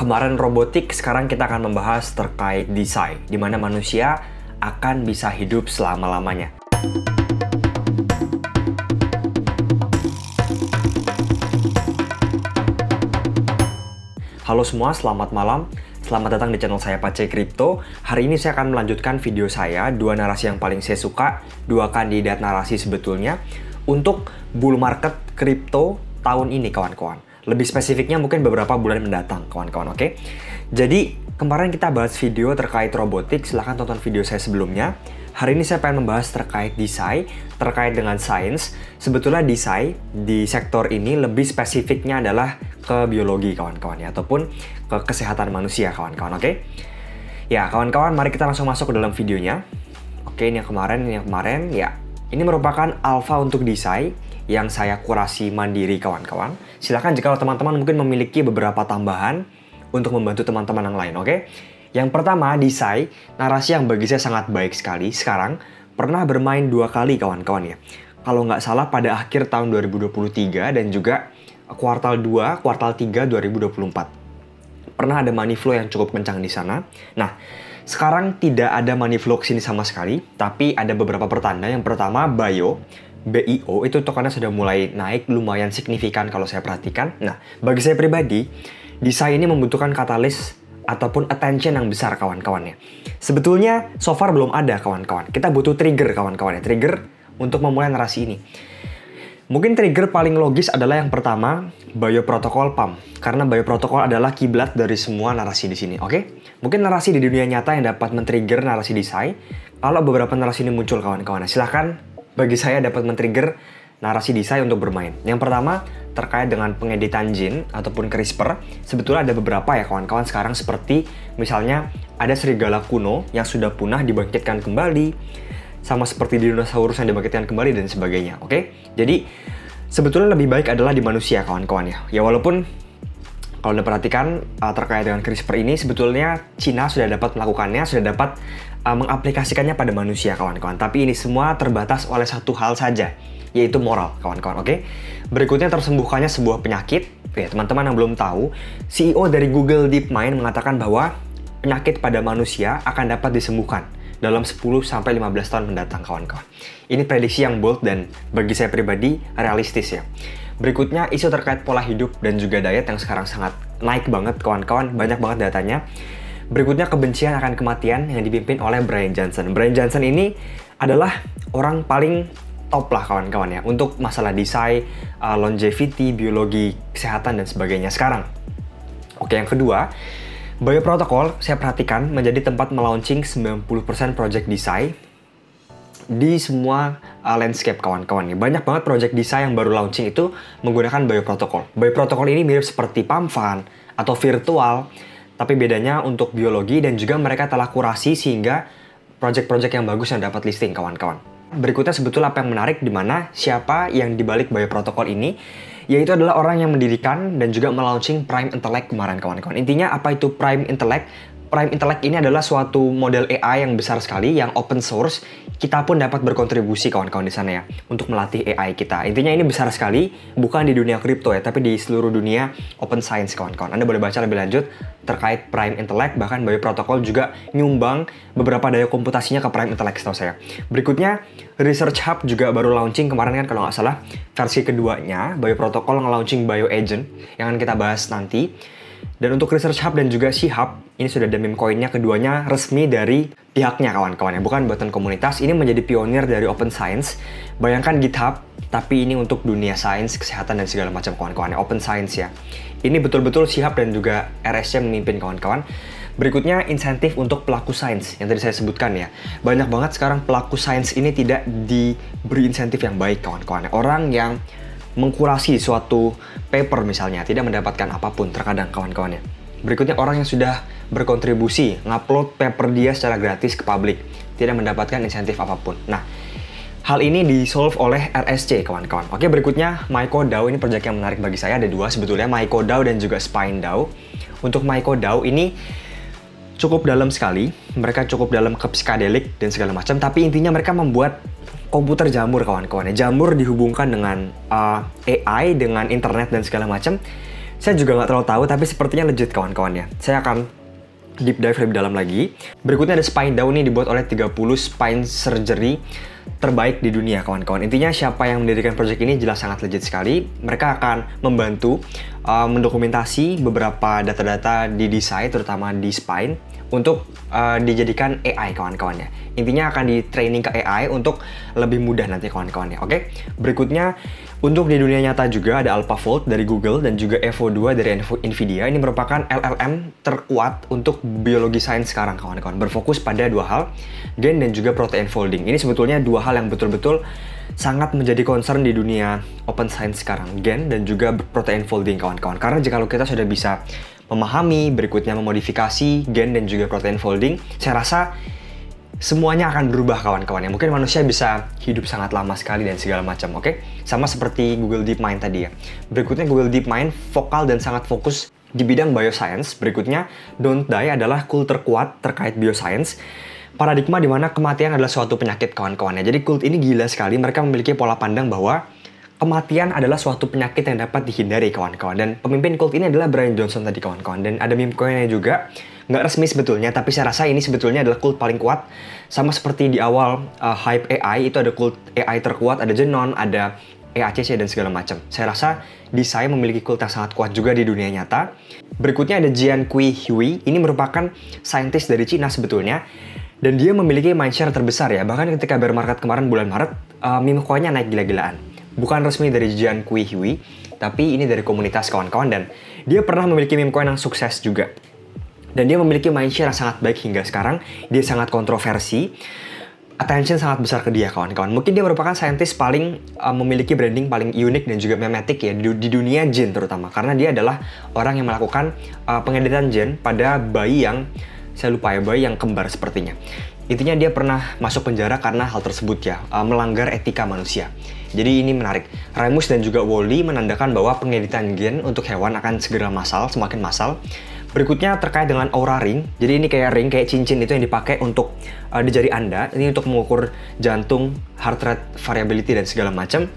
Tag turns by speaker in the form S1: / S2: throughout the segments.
S1: Kemarin robotik, sekarang kita akan membahas terkait desain, di mana manusia akan bisa hidup selama-lamanya. Halo semua, selamat malam. Selamat datang di channel saya Pace Crypto. Hari ini saya akan melanjutkan video saya, dua narasi yang paling saya suka, dua kandidat narasi sebetulnya, untuk bull market kripto tahun ini, kawan-kawan. Lebih spesifiknya mungkin beberapa bulan mendatang, kawan-kawan, oke? Jadi, kemarin kita bahas video terkait robotik, silahkan tonton video saya sebelumnya. Hari ini saya pengen membahas terkait desain, terkait dengan sains. Sebetulnya desain di sektor ini lebih spesifiknya adalah ke biologi, kawan-kawan, ya, ataupun ke kesehatan manusia, kawan-kawan, oke? Ya, kawan-kawan, mari kita langsung masuk ke dalam videonya. Oke, ini yang kemarin, ya. Ini merupakan alpha untuk desain yang saya kurasi mandiri, kawan-kawan. Silakan jika teman-teman mungkin memiliki beberapa tambahan untuk membantu teman-teman yang lain, oke? Yang pertama, desain, narasi yang bagi saya sangat baik sekali. Sekarang, pernah bermain 2 kali, kawan-kawan, ya. Kalau nggak salah pada akhir tahun 2023 dan juga kuartal 2, kuartal 3 2024. Pernah ada money flow yang cukup kencang di sana. Nah, sekarang tidak ada money flow kesini sama sekali, tapi ada beberapa pertanda. Yang pertama, BIO itu tokennya sudah mulai naik lumayan signifikan kalau saya perhatikan. Nah, bagi saya pribadi, desain ini membutuhkan katalis ataupun attention yang besar, kawan-kawan, ya. Sebetulnya so far belum ada, kawan-kawan. Kita butuh trigger, kawan-kawan, ya. Trigger untuk memulai narasi ini. Mungkin trigger paling logis adalah yang pertama, Bio Protocol PAM. Karena Bio Protocol adalah kiblat dari semua narasi di sini, oke? Mungkin narasi di dunia nyata yang dapat men-trigger narasi desain. Kalau beberapa narasi ini muncul, kawan-kawan, silahkan bagi saya dapat men-trigger narasi desain untuk bermain. Yang pertama, terkait dengan pengeditan gene ataupun CRISPR. Sebetulnya ada beberapa ya, kawan-kawan, sekarang seperti misalnya ada serigala kuno yang sudah punah dibangkitkan kembali, sama seperti dinosaurus yang dibangkitkan kembali dan sebagainya, oke? Jadi, sebetulnya lebih baik adalah di manusia, kawan-kawan, ya. Ya, walaupun kalau Anda perhatikan terkait dengan CRISPR ini, sebetulnya Cina sudah dapat melakukannya, sudah dapat mengaplikasikannya pada manusia, kawan-kawan. Tapi ini semua terbatas oleh satu hal saja, yaitu moral, kawan-kawan, oke? Berikutnya, tersembuhkannya sebuah penyakit. Ya, teman-teman yang belum tahu, CEO dari Google DeepMind mengatakan bahwa penyakit pada manusia akan dapat disembuhkan dalam 10-15 tahun mendatang, kawan-kawan. Ini prediksi yang bold dan bagi saya pribadi realistis, ya. Berikutnya, isu terkait pola hidup dan juga diet yang sekarang sangat naik banget, kawan-kawan. Banyak banget datanya. Berikutnya, kebencian akan kematian yang dipimpin oleh Brian Johnson. Brian Johnson ini adalah orang paling top lah, kawan-kawan, ya, untuk masalah desain, longevity, biologi, kesehatan, dan sebagainya sekarang. Oke, yang kedua, Bio Protocol, saya perhatikan, menjadi tempat melaunching 90% project desain di semua landscape, kawan-kawan. Banyak banget project desain yang baru launching itu menggunakan Bio Protocol. Bio Protocol ini mirip seperti PAMFAN atau virtual, tapi bedanya untuk biologi dan juga mereka telah kurasi sehingga project-project yang bagus yang dapat listing, kawan-kawan. Berikutnya sebetulnya apa yang menarik, di mana siapa yang dibalik Bio Protocol ini, yaitu adalah orang yang mendirikan dan juga melaunching Prime Intellect kemarin, kawan-kawan. Intinya apa itu Prime Intellect? Prime Intellect ini adalah suatu model AI yang besar sekali, yang open source. Kita pun dapat berkontribusi, kawan-kawan, di sana, ya, untuk melatih AI kita. Intinya ini besar sekali, bukan di dunia kripto, ya, tapi di seluruh dunia open science, kawan-kawan. Anda boleh baca lebih lanjut terkait Prime Intellect, bahkan Bio Protocol juga nyumbang beberapa daya komputasinya ke Prime Intellect, setahu saya. Berikutnya, Research Hub juga baru launching kemarin, kan, kalau nggak salah. Versi keduanya, Bio Protocol nge-launching Bio Agent, yang akan kita bahas nanti. Dan untuk Research Hub dan juga C-Hub, ini sudah ada meme coin-nya, keduanya resmi dari pihaknya, kawan-kawan, ya, bukan buatan komunitas. Ini menjadi pionir dari open science. Bayangkan GitHub, tapi ini untuk dunia sains, kesehatan, dan segala macam, kawan-kawan, ya, open science, ya. Ini betul-betul C-Hub dan juga RSC memimpin, kawan-kawan. Berikutnya, insentif untuk pelaku sains, yang tadi saya sebutkan, ya. Banyak banget sekarang pelaku sains ini tidak diberi insentif yang baik, kawan-kawan, ya. Orang yang mengkurasi suatu paper misalnya tidak mendapatkan apapun terkadang, kawan-kawannya. Berikutnya, orang yang sudah berkontribusi ngupload paper dia secara gratis ke publik tidak mendapatkan insentif apapun. Nah, hal ini di-solve oleh RSC, kawan-kawan. Oke, berikutnya MyCoDAO. Ini proyek yang menarik bagi saya, ada dua sebetulnya, MyCoDAO dan juga SpineDAO. Untuk MyCoDAO ini cukup dalam sekali, mereka cukup dalam ke psikadelik dan segala macam, tapi intinya mereka membuat komputer jamur, kawan-kawan. Jamur dihubungkan dengan AI, dengan internet dan segala macam, Saya juga nggak terlalu tahu, tapi sepertinya legit kawan-kawan ya. Saya akan deep dive lebih dalam lagi. Berikutnya ada spine down nih, dibuat oleh 30 spine surgery terbaik di dunia kawan-kawan. Intinya siapa yang mendirikan project ini jelas sangat legit sekali. Mereka akan membantu mendokumentasi beberapa data-data di desain, terutama di spine, untuk dijadikan AI kawan-kawan ya. Intinya akan di training ke AI untuk lebih mudah nanti kawan-kawan ya. Oke. Berikutnya untuk di dunia nyata juga ada AlphaFold dari Google dan juga Evo 2 dari Nvidia. Ini merupakan LLM terkuat untuk biologi sains sekarang kawan-kawan. Berfokus pada dua hal, gen dan juga protein folding. Ini sebetulnya dua hal yang betul-betul sangat menjadi concern di dunia open science sekarang, gen dan juga protein folding kawan-kawan. Karena jika kita sudah bisa memahami, berikutnya memodifikasi gen dan juga protein folding, saya rasa semuanya akan berubah kawan-kawan ya. Mungkin manusia bisa hidup sangat lama sekali dan segala macam, oke? Sama seperti Google DeepMind tadi ya. Berikutnya Google DeepMind vokal dan sangat fokus di bidang bioscience. Berikutnya Don't Die adalah cult terkuat terkait bioscience. Paradigma di mana kematian adalah suatu penyakit kawan-kawan ya. Jadi cult ini gila sekali, mereka memiliki pola pandang bahwa kematian adalah suatu penyakit yang dapat dihindari kawan-kawan. Dan pemimpin cult ini adalah Brian Johnson tadi kawan-kawan. Dan ada meme coinnya juga, nggak resmi sebetulnya, tapi saya rasa ini sebetulnya adalah cult paling kuat. Sama seperti di awal hype AI, itu ada cult AI terkuat, ada Genon, ada EACC dan segala macam. Saya rasa Desai memiliki cult yang sangat kuat juga di dunia nyata. Berikutnya ada Jiankui Hui, ini merupakan saintis dari Cina sebetulnya. Dan dia memiliki mindshare terbesar ya, bahkan ketika bear market kemarin bulan Maret, meme coinnya naik gila-gilaan. Bukan resmi dari Jiankui Hui, tapi ini dari komunitas kawan-kawan, dan dia pernah memiliki meme coin yang sukses juga. Dan dia memiliki mindshare yang sangat baik hingga sekarang. Dia sangat kontroversi, attention sangat besar ke dia kawan-kawan. Mungkin dia merupakan saintis paling memiliki branding paling unik dan juga mematik ya di dunia gen terutama. Karena dia adalah orang yang melakukan pengeditan gen pada bayi yang, saya lupa ya, bayi yang kembar sepertinya. Intinya dia pernah masuk penjara karena hal tersebut ya, melanggar etika manusia. Jadi ini menarik. Remus dan juga Wally menandakan bahwa pengeditan gen untuk hewan akan segera massal, semakin massal. Berikutnya terkait dengan Oura Ring. Jadi ini kayak ring, kayak cincin itu yang dipakai untuk di jari Anda. Ini untuk mengukur jantung, heart rate, variability dan segala macam.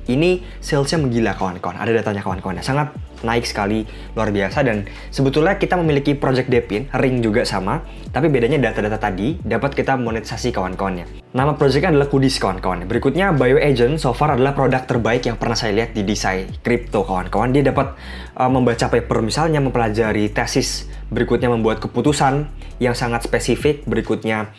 S1: Ini salesnya menggila kawan-kawan. Ada datanya kawan-kawan. Sangat naik sekali, luar biasa. Dan sebetulnya kita memiliki Project Depin, ring juga sama. Tapi bedanya data-data tadi dapat kita monetisasi kawan-kawannya. Nama projectnya adalah Kudis kawan-kawan. Berikutnya BioAgent so far adalah produk terbaik yang pernah saya lihat di Desai Crypto kawan-kawan. Dia dapat membaca paper misalnya, mempelajari tesis. Berikutnya membuat keputusan yang sangat spesifik. Berikutnya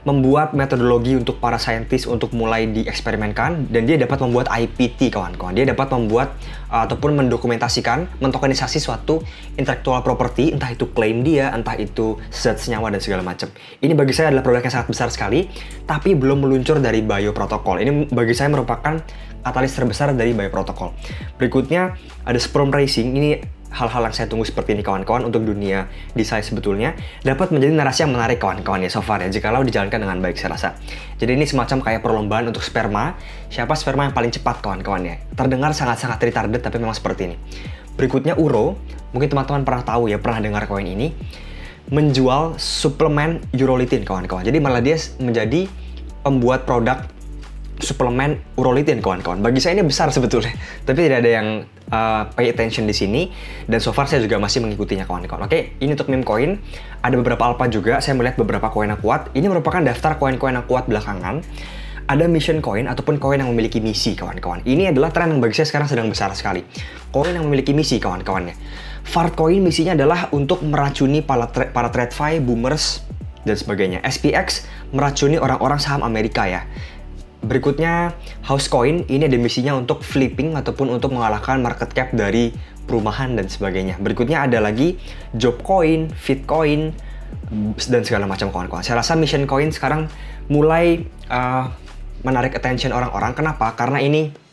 S1: membuat metodologi untuk para saintis untuk mulai dieksperimenkan, dan dia dapat membuat IPT kawan-kawan. Dia dapat membuat ataupun mendokumentasikan, mentokenisasi suatu intellectual property, entah itu klaim dia, entah itu zat senyawa dan segala macam. Ini bagi saya adalah produk yang sangat besar sekali, tapi belum meluncur dari Bio Protocol. Ini bagi saya merupakan katalis terbesar dari Bio Protocol. Berikutnya ada Sperm Racing. Ini hal-hal yang saya tunggu seperti ini kawan-kawan untuk dunia Desai sebetulnya dapat menjadi narasi yang menarik kawan-kawan ya so far ya, jikalau dijalankan dengan baik saya rasa. Jadi ini semacam kayak perlombaan untuk sperma, siapa sperma yang paling cepat kawan-kawan ya. Terdengar sangat-sangat retarded tapi memang seperti ini. Berikutnya Uro, mungkin teman-teman pernah tahu ya, pernah dengar koin ini, menjual suplemen urolithin kawan-kawan. Jadi malah dia menjadi pembuat produk suplemen urolithin kawan-kawan. Bagi saya ini besar sebetulnya, tapi tidak ada yang pay attention di sini, dan so far saya juga masih mengikutinya kawan-kawan. Oke, ini untuk meme coin. Ada beberapa alpha juga, saya melihat beberapa koin yang kuat. Ini merupakan daftar koin-koin yang kuat belakangan. Ada mission coin ataupun koin yang memiliki misi kawan-kawan. Ini adalah tren yang bagi saya sekarang sedang besar sekali. Koin yang memiliki misi kawan-kawannya. Fart coin misinya adalah untuk meracuni para TradFi, boomers, dan sebagainya. SPX meracuni orang-orang saham Amerika ya. Berikutnya Housecoin, ini ada misinya untuk flipping ataupun untuk mengalahkan market cap dari perumahan dan sebagainya. Berikutnya ada lagi Jobcoin, Fitcoin, dan segala macam kawan-kawan. Saya rasa mission coin sekarang mulai menarik attention orang-orang. Kenapa? Karena ini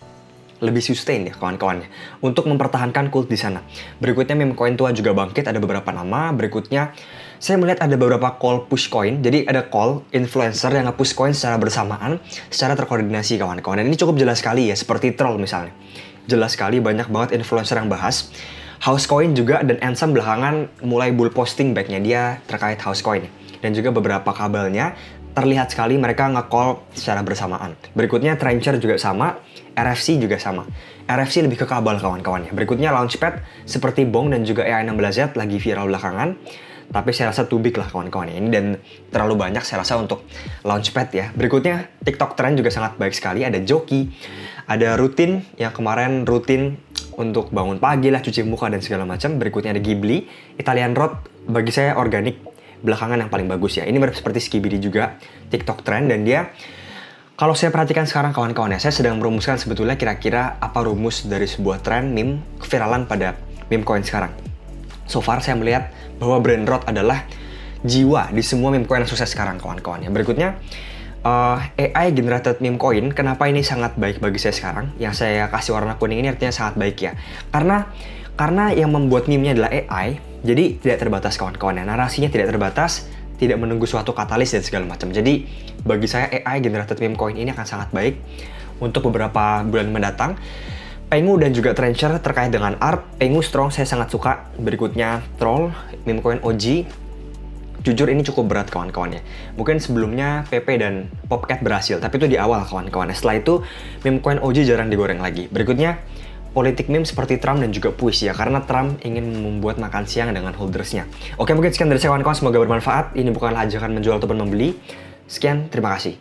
S1: lebih sustain ya kawan-kawannya untuk mempertahankan cult di sana. Berikutnya meme coin tua juga bangkit, ada beberapa nama. Berikutnya saya melihat ada beberapa call push coin. Jadi ada call influencer yang nge-push coin secara bersamaan, secara terkoordinasi kawan-kawan. Dan ini cukup jelas sekali ya, seperti troll misalnya. Jelas sekali, banyak banget influencer yang bahas. Housecoin juga dan Ansem belakangan mulai bull posting back-nya dia terkait Housecoin. Dan juga beberapa kabelnya terlihat sekali mereka nge-call secara bersamaan. Berikutnya Trencher juga sama, RFC juga sama. RFC lebih ke kabel kawan-kawan ya. Berikutnya Launchpad seperti Bong dan juga AI16Z lagi viral belakangan. Tapi saya rasa too big lah kawan-kawan ya ini, dan terlalu banyak saya rasa untuk Launchpad ya. Berikutnya TikTok Trend juga sangat baik sekali. Ada Joki, ada Rutin yang kemarin rutin untuk bangun pagi lah, cuci muka dan segala macam. Berikutnya ada Ghibli, Italian Road bagi saya organik belakangan yang paling bagus ya. Ini mirip seperti Skibidi juga TikTok Trend, dan dia kalau saya perhatikan sekarang kawan-kawan ya, saya sedang merumuskan sebetulnya kira-kira apa rumus dari sebuah tren meme keviralan pada meme coin sekarang. So far saya melihat bahwa brand rot adalah jiwa di semua meme coin yang sukses sekarang kawan-kawan ya. Berikutnya AI generated meme coin, kenapa ini sangat baik bagi saya sekarang? Yang saya kasih warna kuning ini artinya sangat baik ya. Karena yang membuat meme-nya adalah AI, jadi tidak terbatas kawan-kawan ya. Narasinya tidak terbatas, tidak menunggu suatu katalis dan segala macam. Jadi bagi saya AI generated meme coin ini akan sangat baik untuk beberapa bulan mendatang. Pengu dan juga Trencher terkait dengan art. Pengu strong, saya sangat suka. Berikutnya Troll, meme coin OG. Jujur ini cukup berat kawan-kawan ya. Mungkin sebelumnya PP dan Popcat berhasil, tapi itu di awal kawan-kawan. Setelah itu meme coin OG jarang digoreng lagi. Berikutnya politik meme seperti Trump dan juga Push ya, karena Trump ingin membuat makan siang dengan holdersnya. Oke, mungkin sekian dari saya kawan-kawan, semoga bermanfaat. Ini bukanlah ajakan menjual ataupun membeli. Sekian, terima kasih.